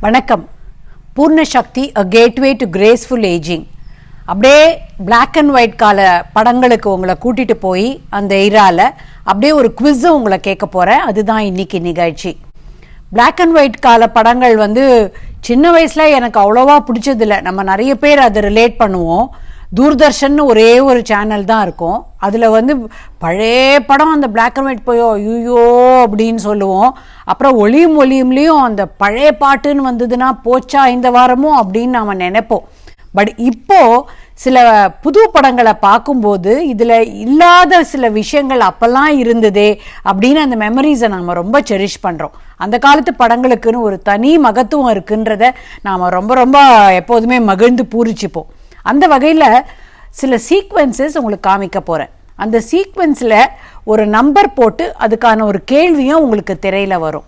வணக்கம். Poorna Shakti a gateway to graceful ageing. அப்படியே black and white கால படங்களுக்கு உங்களை கூட்டிகிட்டு போய் அந்த இரால அப்படியே ஒரு குவிஸும் உங்களை கேட்க போகிறேன். அதுதான் இன்னைக்கு நிகழ்ச்சி. பிளாக் அண்ட் ஒயிட் கால படங்கள் சின்ன வயசில் எனக்கு அவ்வளோவா பிடிச்சதில்லை. நம்ம நிறைய பேர் அதை ரிலேட் பண்ணுவோம். தூர்தர்ஷன் ஒரே ஒரு சேனல் தான் இருக்கும். அதில் பழைய படம் அந்த பிளாக் அண்ட் ஒயிட் போயோ ஐயோ அப்படின்னு சொல்லுவோம். அப்புறம் ஒளியும்லேயும் அந்த பழைய பாட்டுன்னு வந்ததுன்னா போச்சா இந்த வாரமும் அப்படின்னு நாம் நினைப்போம். பட் இப்போது சில புது படங்களை பார்க்கும்போது இதில் இல்லாத சில விஷயங்கள் அப்போல்லாம் இருந்ததே அப்படின்னு அந்த மெமரிஸை நாம் ரொம்ப செரிஷ் பண்ணுறோம். அந்த காலத்து படங்களுக்குன்னு ஒரு தனி மகத்துவம் இருக்குன்றத நாம் ரொம்ப ரொம்ப எப்போதுமே மகிழ்ந்து பூரிச்சுப்போம். அந்த வகையில் சில சீக்வென்சஸ் உங்களுக்கு காமிக்க போகிறேன். அந்த சீக்வென்ஸில் ஒரு நம்பர் போட்டு அதுக்கான ஒரு கேள்வியும் உங்களுக்கு திரையில் வரும்.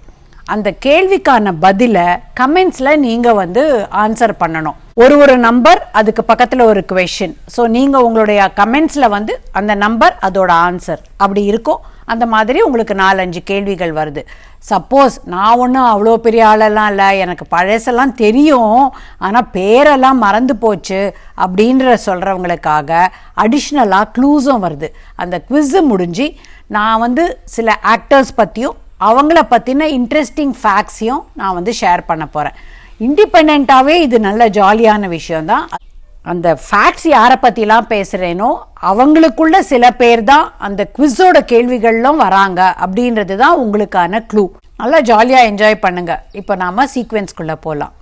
அந்த கேள்விக்கான பதிலை கமெண்ட்ஸில் நீங்கள் ஆன்சர் பண்ணணும். ஒரு நம்பர், அதுக்கு பக்கத்தில் ஒரு குவெஷன். ஸோ நீங்கள் உங்களுடைய கமெண்ட்ஸில் அந்த நம்பர் அதோட ஆன்சர் அப்படி இருக்கும். அந்த மாதிரி உங்களுக்கு 4-5 கேள்விகள் வருது. சப்போஸ் நான் ஒன்றும் அவ்வளோ பெரிய ஆளெல்லாம் இல்லை, எனக்கு பழசெல்லாம் தெரியும் ஆனால் பேரெல்லாம் மறந்து போச்சு அப்படின்ற சொல்கிறவங்களுக்காக அடிஷ்னலாக க்ளூஸும் வருது. அந்த குவிஸு முடிஞ்சு நான் சில ஆக்டர்ஸ் பற்றியும் அவங்கள பற்றின இன்ட்ரெஸ்டிங் ஃபேக்ட்ஸையும் நான் ஷேர் பண்ண போகிறேன். இண்டிபெண்ட்டாகவே இது நல்ல ஜாலியான விஷயம்தான். அந்த ஃபேக்ட்ஸ் யாரை பற்றிலாம் பேசுகிறேனோ அவங்களுக்குள்ள சில பேர் தான் அந்த குவிஸோட கேள்விகளும் வராங்க அப்படின்றது தான் உங்களுக்கான க்ளூ. நல்லா ஜாலியாக என்ஜாய் பண்ணுங்க. இப்போ நாம் சீக்வென்ஸ்குள்ளே போகலாம்.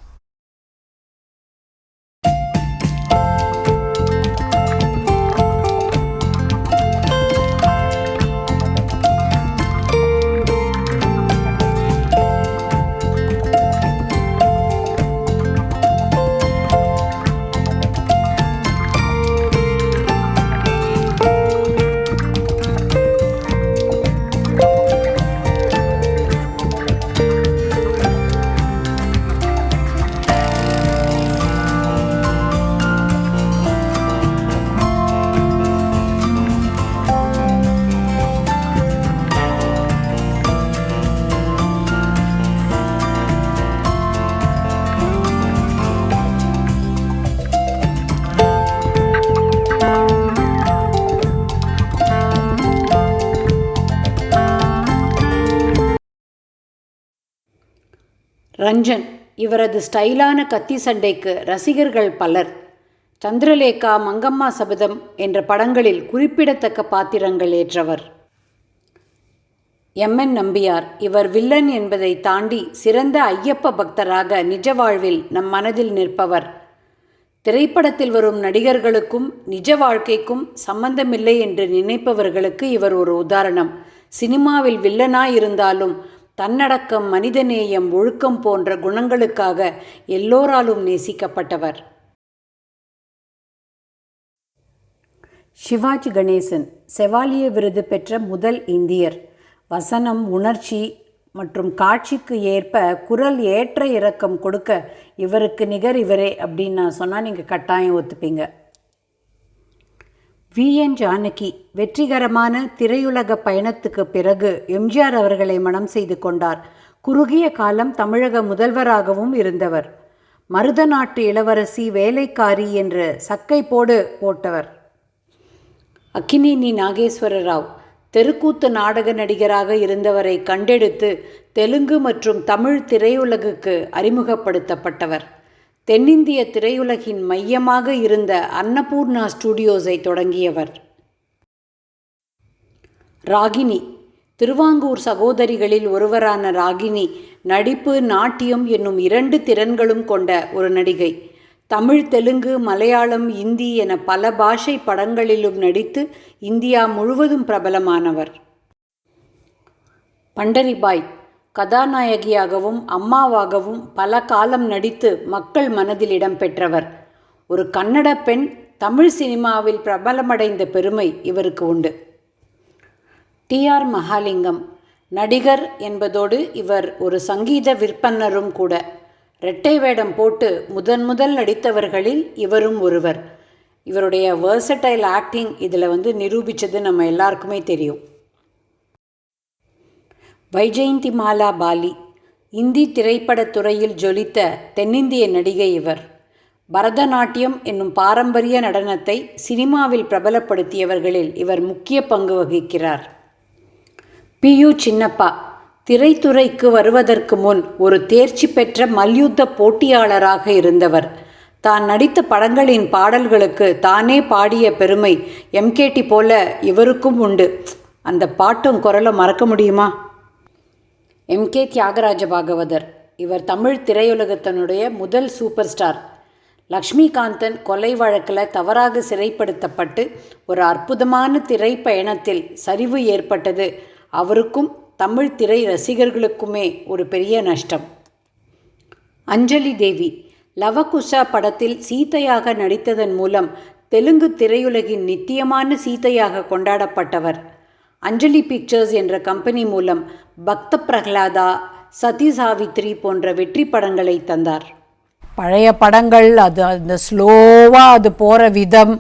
ரஞ்சன். இவரது ஸ்டைலான கத்தி சண்டைக்கு ரசிகர்கள் பலர். சந்திரலேகா, மங்கம்மா சபதம் என்ற படங்களில் குறிப்பிடத்தக்க பாத்திரங்கள் ஏற்றவர். எம்.என். நம்பியார். இவர் வில்லன் என்பதை தாண்டி சிறந்த ஐயப்ப பக்தராக நிஜ வாழ்வில் நம் மனதில் நிற்பவர். திரைப்படத்தில் வரும் நடிகர்களுக்கும் நிஜ வாழ்க்கைக்கும் சம்பந்தமில்லை என்று நினைப்பவர்களுக்கு இவர் ஒரு உதாரணம். சினிமாவில் வில்லனாய் இருந்தாலும் தன்னடக்கம், மனிதநேயம், ஒழுக்கம் போன்ற குணங்களுக்காக எல்லோராலும் நேசிக்கப்பட்டவர். சிவாஜி கணேசன். செவாலிய விருது பெற்ற முதல் இந்தியர். வசனம், உணர்ச்சி மற்றும் காட்சிக்கு ஏற்ப குரல் ஏற்ற இறக்கம் கொடுக்க இவருக்கு நிகர் இவரே அப்படின்னு நான் சொன்னால் நீங்கள் கட்டாயம் ஒத்துப்பீங்க. வி.என். ஜானகி. வெற்றிகரமான திரையுலக பயணத்துக்கு பிறகு எம்ஜிஆர் அவர்களை மணம் செய்து கொண்டார். குறுகிய காலம் தமிழக முதல்வராகவும் இருந்தவர். மருத நாட்டு இளவரசி, வேலைக்காரி என்று சக்கை போட்டவர். அக்கினேனி நாகேஸ்வர ராவ். தெருக்கூத்து நாடக நடிகராக இருந்தவரை கண்டெடுத்து தெலுங்கு மற்றும் தமிழ் திரையுலகுக்கு அறிமுகப்படுத்தப்பட்டவர். தென்னிந்திய திரையுலகின் மையமாக இருந்த அன்னபூர்ணா ஸ்டுடியோஸை தொடங்கியவர். ராகினி. திருவாங்கூர் சகோதரிகளில் ஒருவரான ராகினி நடிப்பு, நாட்டியம் என்னும் 2 திறன்களும் கொண்ட ஒரு நடிகை. தமிழ், தெலுங்கு, மலையாளம், இந்தி என பல பாஷை படங்களிலும் நடித்து இந்தியா முழுவதும் பிரபலமானவர். பண்டரிபாய். கதாநாயகியாகவும் அம்மாவாகவும் பல காலம் நடித்து மக்கள் மனதில் இடம் பெற்றவர். ஒரு கன்னட பெண் தமிழ் சினிமாவில் பிரபலமடைந்த பெருமை இவருக்கு உண்டு. டி.ஆர். மகாலிங்கம். நடிகர் என்பதோடு இவர் ஒரு சங்கீத விற்பன்னரும் கூட. இரட்டை வேடம் போட்டு முதல் நடித்தவர்களில் இவரும் ஒருவர். இவருடைய வேர்சடைல் ஆக்டிங் இதில் நிரூபித்தது நம்ம எல்லாருக்குமே தெரியும். வைஜெயந்தி மாலா பாலி. இந்தி திரைப்படத் துறையில் ஜொலித்த தென்னிந்திய நடிகை இவர். பரதநாட்டியம் என்னும் பாரம்பரிய நடனத்தை சினிமாவில் பிரபலப்படுத்தியவர்களில் இவர் முக்கிய பங்கு வகிக்கிறார். பி.யு. சின்னப்பா திரைத்துறைக்கு வருவதற்கு முன் ஒரு தேர்ச்சி பெற்ற மல்யுத்த போட்டியாளராக இருந்தவர். தான் நடித்த படங்களின் பாடல்களுக்கு தானே பாடிய பெருமை எம்கேடி போல இவருக்கும் உண்டு. அந்த பாட்டும் குரலும் மறக்க முடியுமா? எம்.கே. தியாகராஜ பாகவதர். இவர் தமிழ் திரையுலகத்தினுடைய முதல் சூப்பர் ஸ்டார். லக்ஷ்மிகாந்தன் கொலை வழக்கில் தவறாக சிறைப்படுத்தப்பட்டு ஒரு அற்புதமான திரைப்பயணத்தில் சரிவு ஏற்பட்டது அவருக்கும் தமிழ் திரை ரசிகர்களுக்குமே ஒரு பெரிய நஷ்டம். அஞ்சலி தேவி லவகுஷா படத்தில் சீதையாக நடித்ததன் மூலம் தெலுங்கு திரையுலகின் நித்தியமான சீதையாக கொண்டாடப்பட்டவர். அஞ்சலி பிக்சர்ஸ் என்ற கம்பெனி மூலம் பக்த பிரகலாதா, சதி சாவித்ரி போன்ற வெற்றி படங்களை தந்தார். பழைய படங்கள் அது அந்த ஸ்லோவாக அது போகிற விதம்,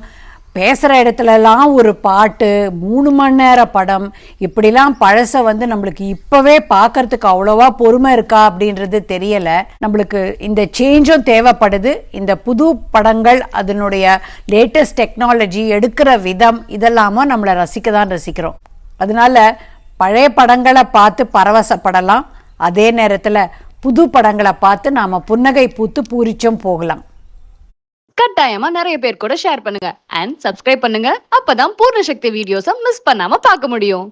பேசுகிற இடத்துலலாம் ஒரு பாட்டு, 3 மணி நேர படம், இப்படிலாம் பழசை நம்மளுக்கு இப்போவே பார்க்கறதுக்கு அவ்வளோவா பொறுமை இருக்கா அப்படின்றது தெரியலை. நம்மளுக்கு இந்த சேஞ்சும் தேவைப்படுது. இந்த புது படங்கள் அதனுடைய லேட்டஸ்ட் டெக்னாலஜி எடுக்கிற விதம் இதெல்லாமும் நம்மளை ரசிக்கிறோம். அதனால பழைய படங்களை பார்த்து பரவசப்படலாம். அதே நேரத்தில் புது படங்களை பார்த்து நாம் புன்னகை பூத்து பூரிச்சும் போகலாம். கட்டாயமா நிறைய பேர் கூட ஷேர் பண்ணுங்க அண்ட் சப்ஸ்கிரைப் பண்ணுங்க. அப்பதான் பூர்ண சக்தி வீடியோஸை மிஸ் பண்ணாம பார்க்க முடியும்.